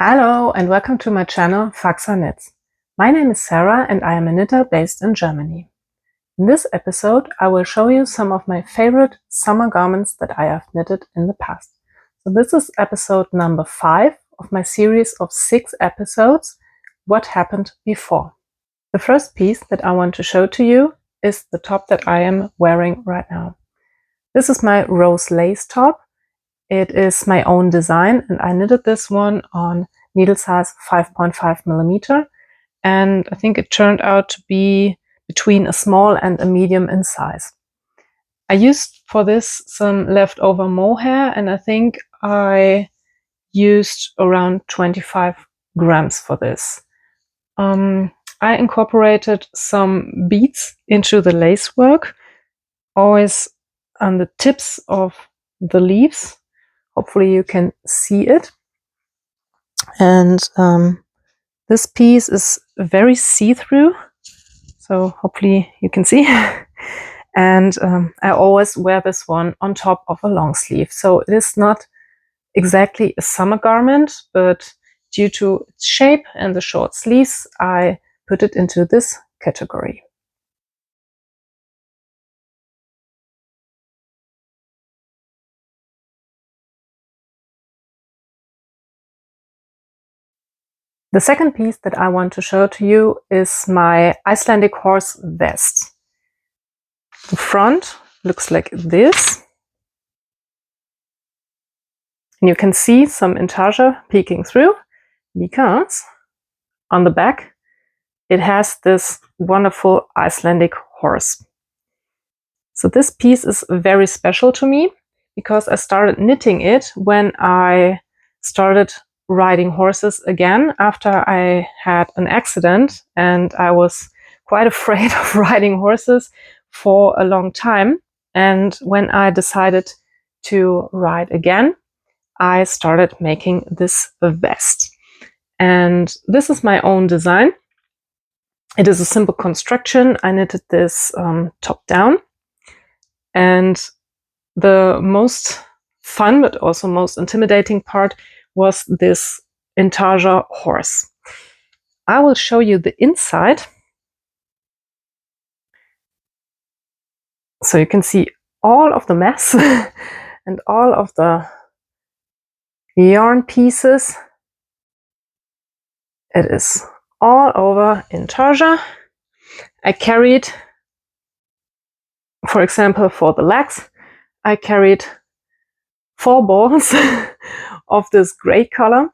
Hello and welcome to my channel FaxaKnits. My name is Sarah and I am a knitter based in Germany. In this episode I will show you some of my favorite summer garments that I have knitted in the past. So this is episode number 5 of my series of 6 episodes, What Happened Before. The first piece that I want to show to you is the top that I am wearing right now. This is my rose lace top. It is my own design and I knitted this one on needle size 5.5 millimeter, and I think it turned out to be between a small and a medium in size. I used for this some leftover mohair and I think I used around 25 grams for this. I incorporated some beads into the lace work, always on the tips of the leaves. Hopefully you can see it. And this piece is very see-through, so hopefully you can see. And I always wear this one on top of a long sleeve. So it is not exactly a summer garment, but due to its shape and the short sleeves, I put it into this category. The second piece that I want to show to you is my Icelandic horse vest. The front looks like this. And you can see some intarsia peeking through because on the back it has this wonderful Icelandic horse. So this piece is very special to me because I started knitting it when I started riding horses again after I had an accident, and I was quite afraid of riding horses for a long time. And when I decided to ride again, I started making this vest. And this is my own design. It is a simple construction. I knitted this top down. And the most fun but also most intimidating part was this intarsia horse. I will show you the inside so you can see all of the mess and all of the yarn pieces. It is all over intarsia. I carried, for example, for the legs, I carried 4 balls of this gray color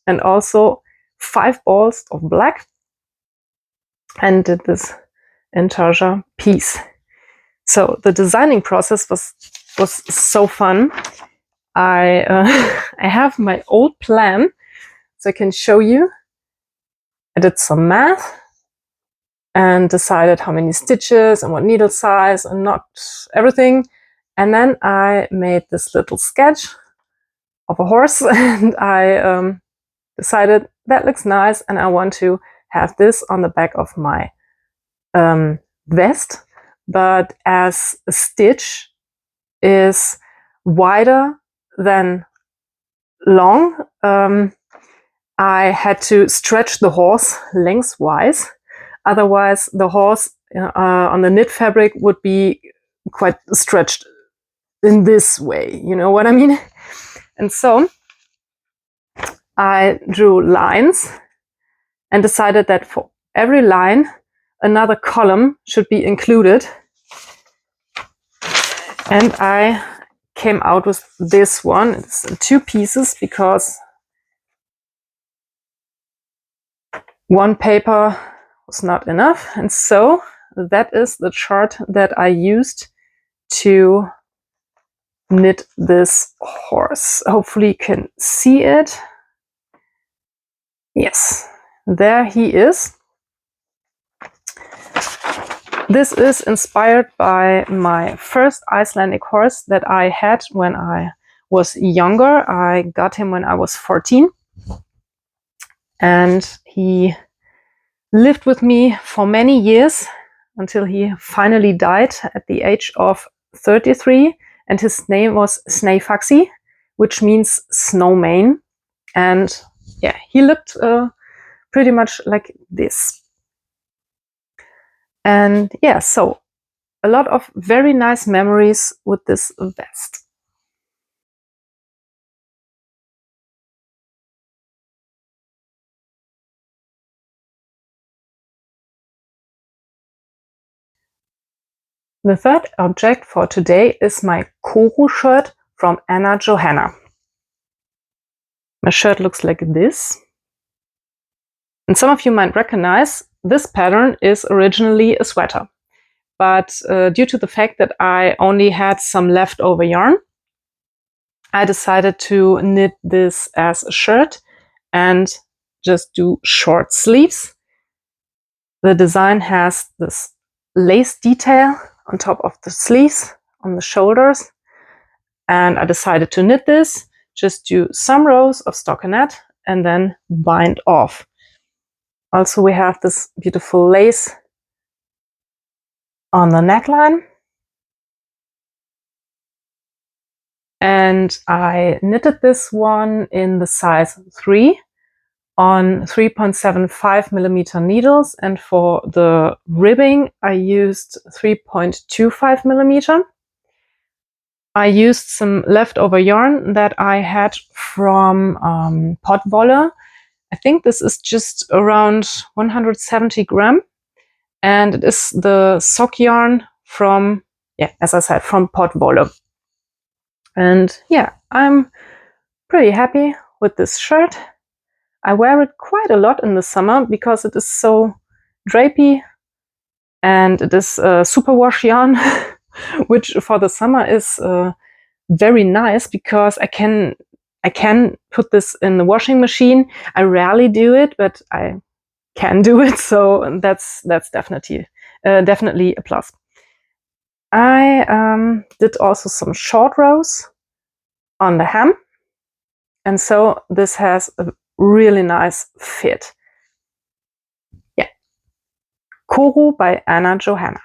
and also 5 balls of black, and did this intarsia piece. So the designing process was so fun. I have my old plan, so I can show you. I did some math and decided how many stitches and what needle size and not everything. And then I made this little sketch of a horse and I decided that looks nice and I want to have this on the back of my vest, but as a stitch is wider than long, I had to stretch the horse lengthwise. Otherwise the horse on the knit fabric would be quite stretched in this way, you know what I mean? And so I drew lines and decided that for every line another column should be included. And I came out with this one. It's in 2 pieces because one paper was not enough. And so that is the chart that I used to knit this horse. Hopefully you can see it. Yes, there he is. This is inspired by my first Icelandic horse that I had when I was younger. I got him when I was 14. And he lived with me for many years until he finally died at the age of 33. And his name was Snæfaxi, which means snowmane. And yeah, he looked pretty much like this. And yeah, so a lot of very nice memories with this vest. The third object for today is my Koro shirt from Anna Johanna. My shirt looks like this. And some of you might recognize this pattern is originally a sweater. But due to the fact that I only had some leftover yarn, I decided to knit this as a shirt and just do short sleeves. The design has this lace detail on top of the sleeves, on the shoulders. And I decided to knit this, just do some rows of stockinette and then bind off. Also, we have this beautiful lace on the neckline. And I knitted this one in the size 3 on 3.75 millimeter needles. And for the ribbing, I used 3.25 millimeter. I used some leftover yarn that I had from Potwolle. I think this is just around 170 gram. And it is the sock yarn from, yeah, as I said, from Potwolle. And yeah, I'm pretty happy with this shirt. I wear it quite a lot in the summer because it is so drapey and it is superwash yarn, which for the summer is very nice because I can put this in the washing machine. I rarely do it, but I can do it, so that's definitely a plus. I did also some short rows on the hem, and so this has a really nice fit. Yeah, Koro by Anna Johanna.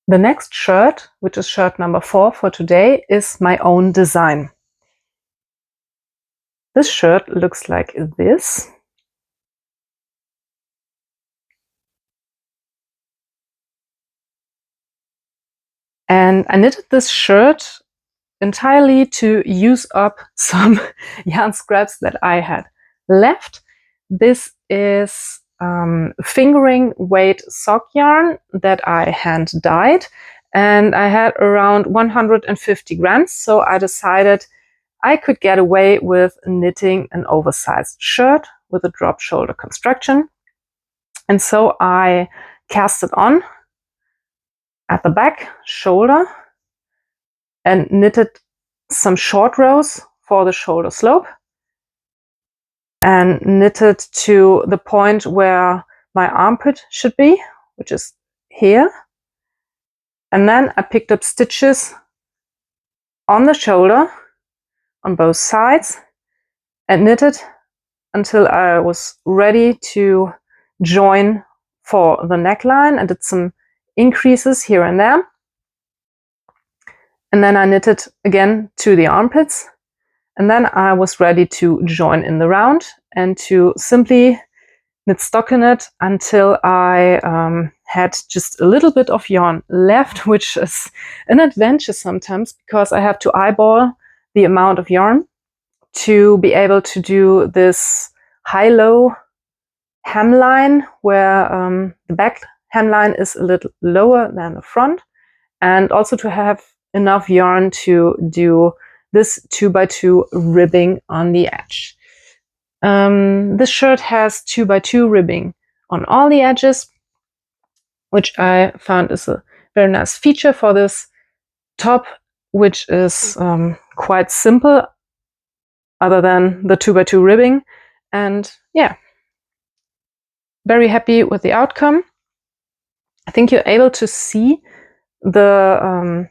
The next shirt, which is shirt number 4 for today, is my own design. This shirt looks like this. And I knitted this shirt entirely to use up some yarn scraps that I had left. This is fingering weight sock yarn that I hand dyed, and I had around 150 grams, so I decided I could get away with knitting an oversized shirt with a drop shoulder construction. And so I cast it on at the back shoulder and knitted some short rows for the shoulder slope and knitted to the point where my armpit should be, which is here. And then I picked up stitches on the shoulder on both sides and knitted until I was ready to join for the neckline. I did some increases here and there. And then I knitted again to the armpits. And then I was ready to join in the round and to simply knit stockinette until I had just a little bit of yarn left, which is an adventure sometimes because I have to eyeball the amount of yarn to be able to do this high-low hemline where the back hemline is a little lower than the front, and also to have enough yarn to do this 2x2 ribbing on the edge. This shirt has 2x2 ribbing on all the edges, which I found is a very nice feature for this top, which is quite simple other than the 2x2 ribbing. And yeah, very happy with the outcome. I think you're able to see the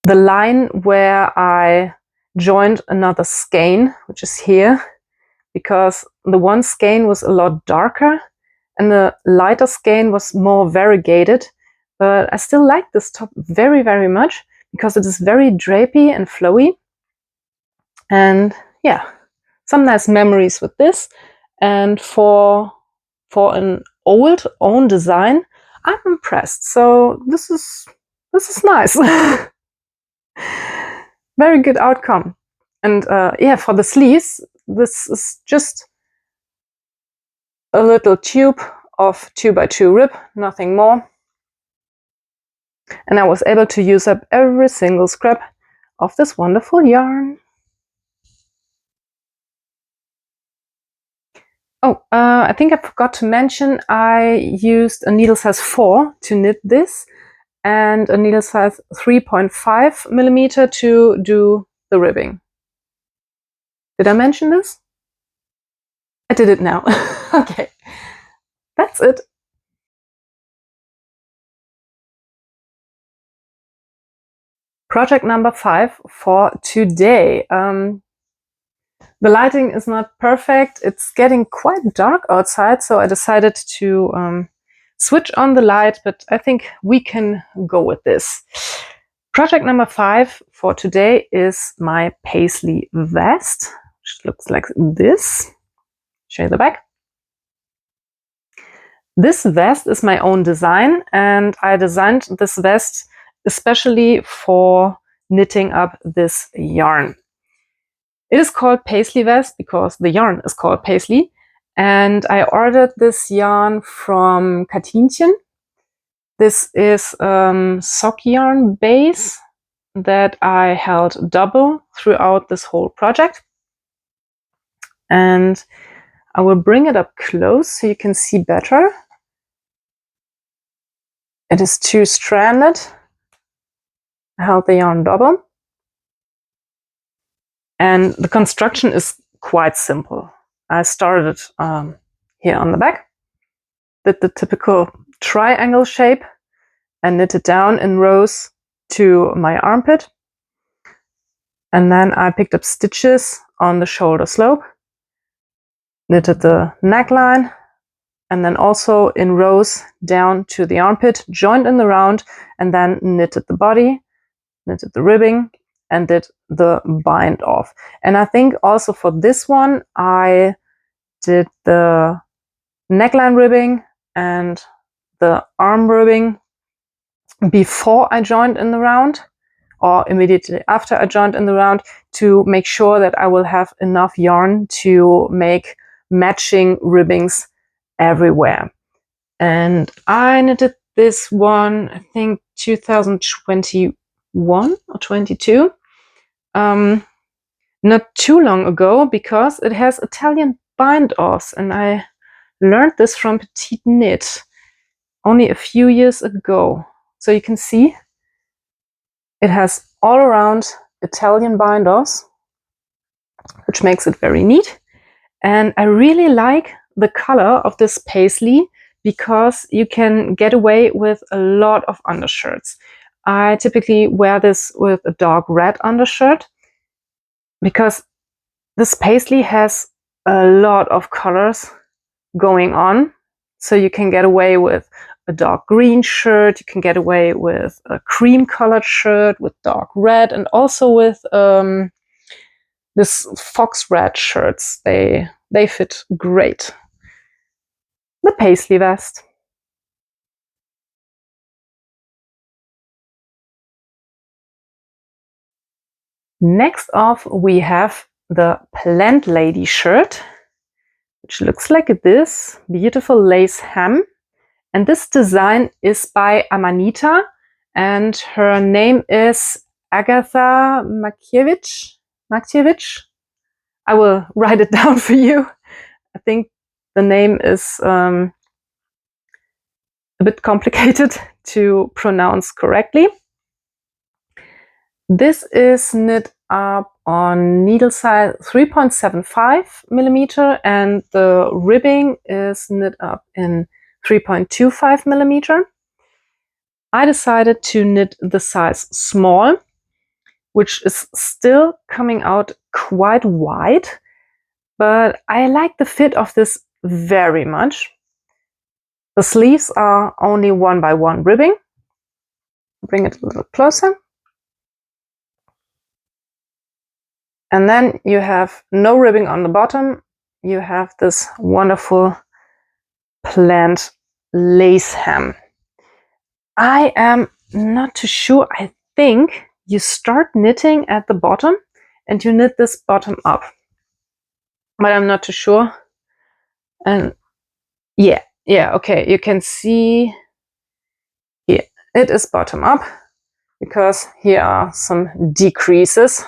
line where I joined another skein, which is here, because the one skein was a lot darker and the lighter skein was more variegated. But I still like this top very, very much because it is very drapey and flowy. And yeah, some nice memories with this. And for an old own design, I'm impressed. So this is nice. Very good outcome. And yeah, for the sleeves, this is just a little tube of 2x2 rib, nothing more. And I was able to use up every single scrap of this wonderful yarn. Oh, I think I forgot to mention I used a needle size 4 to knit this and a needle size 3.5 millimeter to do the ribbing. Did I mention this? I did it now. Okay, that's it. Project number 5 for today. The lighting is not perfect. It's getting quite dark outside, so I decided to switch on the light, but I think we can go with this. Project number 5 for today is my paisley vest, which looks like this. Show you the back. This vest is my own design, and I designed this vest especially for knitting up this yarn. It is called paisley vest because the yarn is called paisley, and I ordered this yarn from Katinchen. This is sock yarn base that I held double throughout this whole project. And I will bring it up close so you can see better. It is 2-stranded. I held the yarn double. And the construction is quite simple. I started here on the back, did the typical triangle shape and knit it down in rows to my armpit. And then I picked up stitches on the shoulder slope, knitted the neckline, and then also in rows down to the armpit, joined in the round, and then knitted the body, knitted the ribbing, and did the bind off. And I think also for this one, I did the neckline ribbing and the arm ribbing before I joined in the round, or immediately after I joined in the round, to make sure that I will have enough yarn to make matching ribbings everywhere. And I knitted this one, I think 2021 or 22. Not too long ago, because it has Italian bind-offs, and I learned this from Petite Knit only a few years ago. So you can see it has all around Italian bind-offs, which makes it very neat. And I really like the color of this paisley because you can get away with a lot of undershirts. I typically wear this with a dark red undershirt because this paisley has a lot of colors going on. So you can get away with a dark green shirt, you can get away with a cream colored shirt with dark red, and also with this fox red shirts. They fit great. The paisley vest. Next off, we have the Plant Lady shirt, which looks like this beautiful lace hem. And this design is by Amanita, and her name is Agatha Makiewicz. I will write it down for you. I think the name is a bit complicated to pronounce correctly. This is knit up on needle size 3.75 millimeter, and the ribbing is knit up in 3.25 millimeter. I decided to knit the size small which is still coming out quite wide, but I like the fit of this very much. The sleeves are only 1x1 ribbing. Bring it a little closer. And then you have no ribbing on the bottom. You have this wonderful plant lace hem. I am not too sure. I think you start knitting at the bottom and you knit this bottom up. But I'm not too sure. And yeah, okay, you can see here it is bottom up because here are some decreases.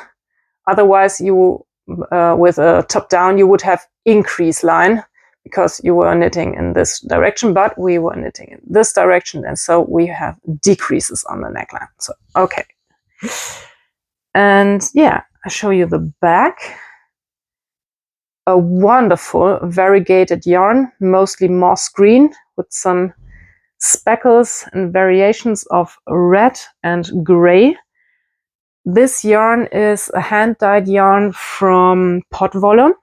Otherwise, you with a top down, you would have increase line because you were knitting in this direction, but we were knitting in this direction, and so we have decreases on the neckline. So, okay. And yeah, I'll show you the back. A wonderful variegated yarn, mostly moss green with some speckles and variations of red and gray. This yarn is a hand-dyed yarn from Potwolle,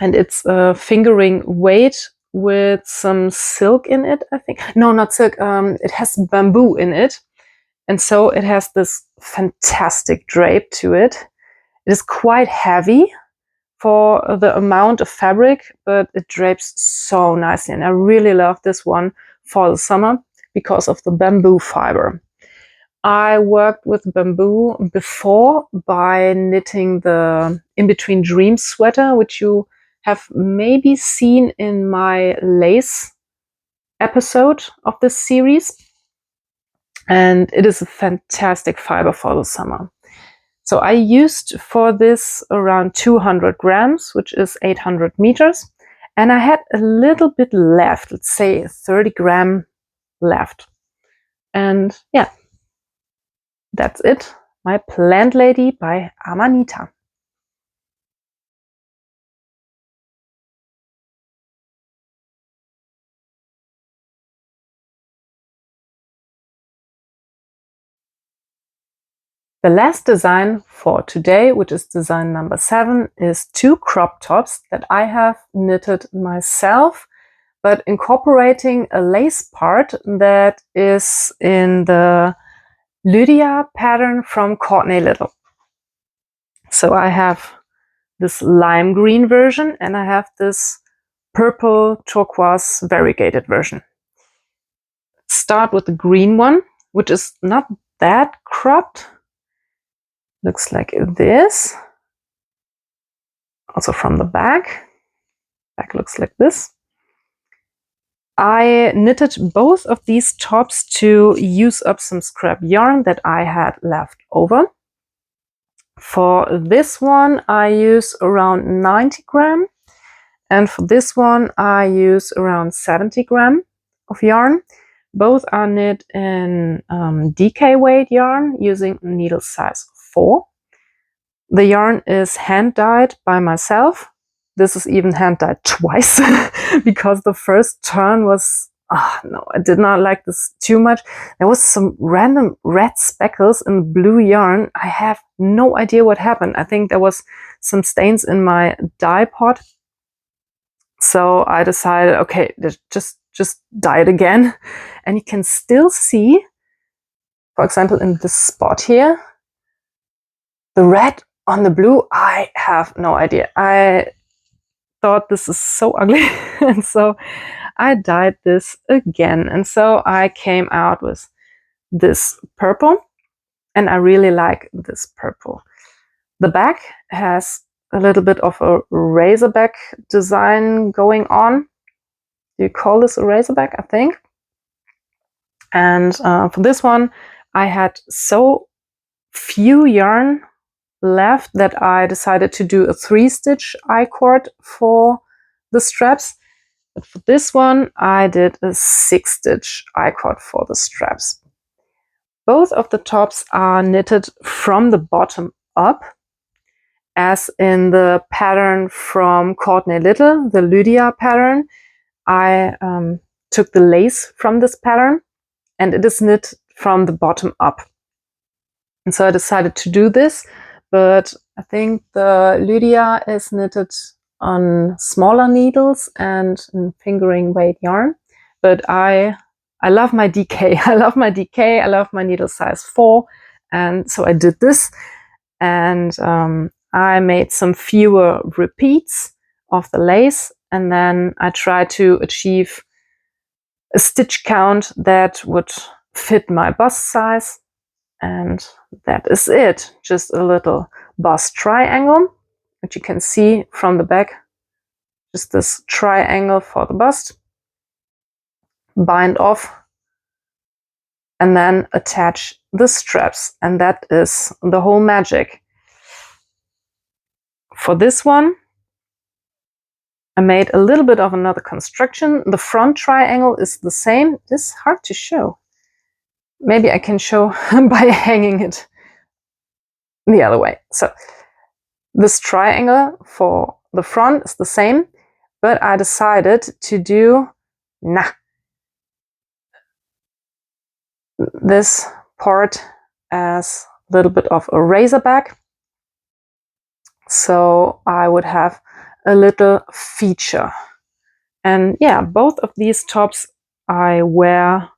and it's a fingering weight with some silk in it, I think. No, not silk. It has bamboo in it, and so it has this fantastic drape to it. It is quite heavy for the amount of fabric, but it drapes so nicely, and I really love this one for the summer because of the bamboo fiber. I worked with bamboo before by knitting the In Between Dreams sweater, which you have maybe seen in my lace episode of this series. And it is a fantastic fiber for the summer. So I used for this around 200 grams, which is 800 meters. And I had a little bit left, let's say 30 gram left. And yeah, that's it. My Plant Lady by Amanita. The last design for today, which is design number 7, is 2 crop tops that I have knitted myself, but incorporating a lace part that is in the Lydia pattern from Courtney Little. So I have this lime green version and I have this purple turquoise variegated version. Start with the green one, which is not that cropped. Looks like this. Also from the back. Back looks like this. I knitted both of these tops to use up some scrap yarn that I had left over. For this one, I use around 90 gram. And for this one, I use around 70 gram of yarn. Both are knit in DK weight yarn using needle size 4. The yarn is hand dyed by myself. This is even hand dyed twice because the first turn was, no, I did not like this too much. There was some random red speckles in the blue yarn. I have no idea what happened. I think there was some stains in my dye pot. So I decided, okay, just dye it again. And you can still see, for example, in this spot here, the red on the blue. I have no idea. I thought this is so ugly. And so I dyed this again. And so I came out with this purple. And I really like this purple. The back has a little bit of a razorback design going on. You call this a razorback, I think. And for this one, I had so few yarn left that I decided to do a 3-stitch I-cord for the straps. But for this one, I did a 6-stitch I-cord for the straps. Both of the tops are knitted from the bottom up, as in the pattern from Courtney Little, the Lydia pattern. I took the lace from this pattern, and it is knit from the bottom up. And so I decided to do this, but I think the Lydia is knitted on smaller needles and in fingering weight yarn. But I love my DK. I love my DK. I love my needle size 4. And so I did this, and I made some fewer repeats of the lace, and then I tried to achieve a stitch count that would fit my bust size. And that is it. Just a little bust triangle, which you can see from the back. Just this triangle for the bust. Bind off and then attach the straps. And that is the whole magic. For this one, I made a little bit of another construction. The front triangle is the same. This is hard to show. Maybe I can show by hanging it the other way. So this triangle for the front is the same, but I decided to do this part as a little bit of a razorback. So I would have a little feature. And yeah, both of these tops I wear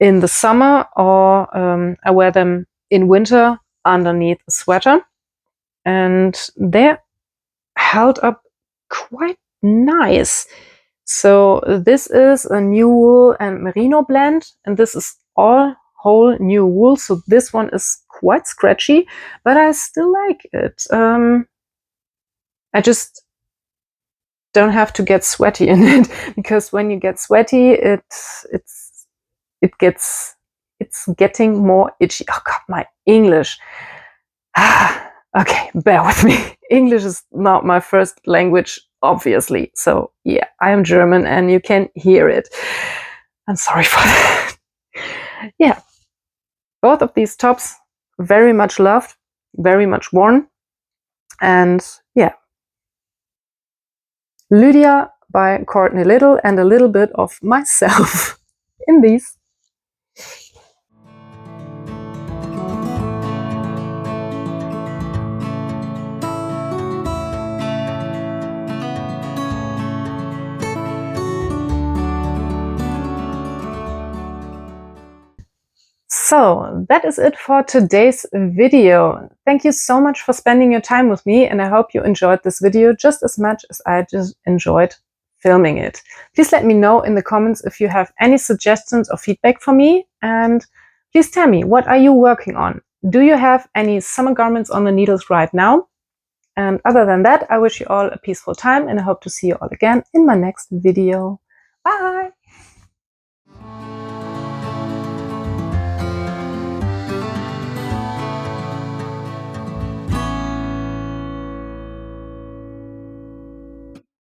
in the summer, or I wear them in winter underneath a sweater. And they're held up quite nice. So this is a new wool and merino blend, and this is all whole new wool. So this one is quite scratchy, but I still like it. I just don't have to get sweaty in it, because when you get sweaty, it's getting more itchy. Oh God, my English. Okay, bear with me. English is not my first language, obviously. So yeah, I am German and you can hear it. I'm sorry for that. Yeah, both of these tops very much loved, very much worn. And yeah, Lydia by Courtney Little, and a little bit of myself in these. So that is it for today's video. Thank you so much for spending your time with me, and I hope you enjoyed this video just as much as I just enjoyed filming it. Please let me know in the comments if you have any suggestions or feedback for me, and please tell me, what are you working on? Do you have any summer garments on the needles right now? And other than that, I wish you all a peaceful time, and I hope to see you all again in my next video. Bye!